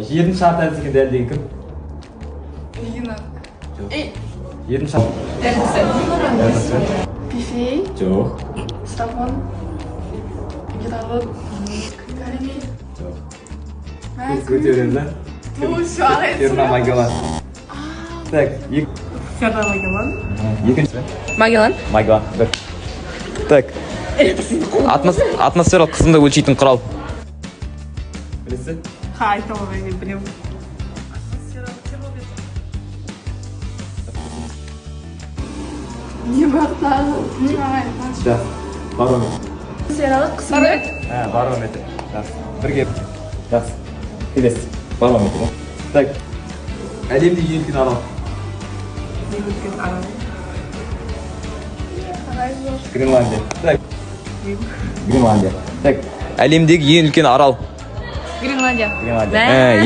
Жердің шарты әзілген дәлдегі кім? Регина. Жердің шарты. Эрдсен. Пифей. Жоқ. Ставон. Гидравод. Кареми. Жоқ. Көтерем да? Ферна Магеллан. Так, Ферна Магеллан. екінші. Магеллан. Магеллан. Бір. Так. Атмосфералық қысымды өлшейтін құрал. Білесіз? Айта алмаймын, мен білемін. Не бар тағы? Не бар? Да. Барометр. Атмосфералық қысымды. Барометр. Бірге. Жақсы. Келесі. Барометр. Так. Әлемде ең үлкен арал. Ең үлкен арал. Гренландия. Так. Гренландия. Так. Әлемдегі ең үлкен арал. Гренландия. Гренландия.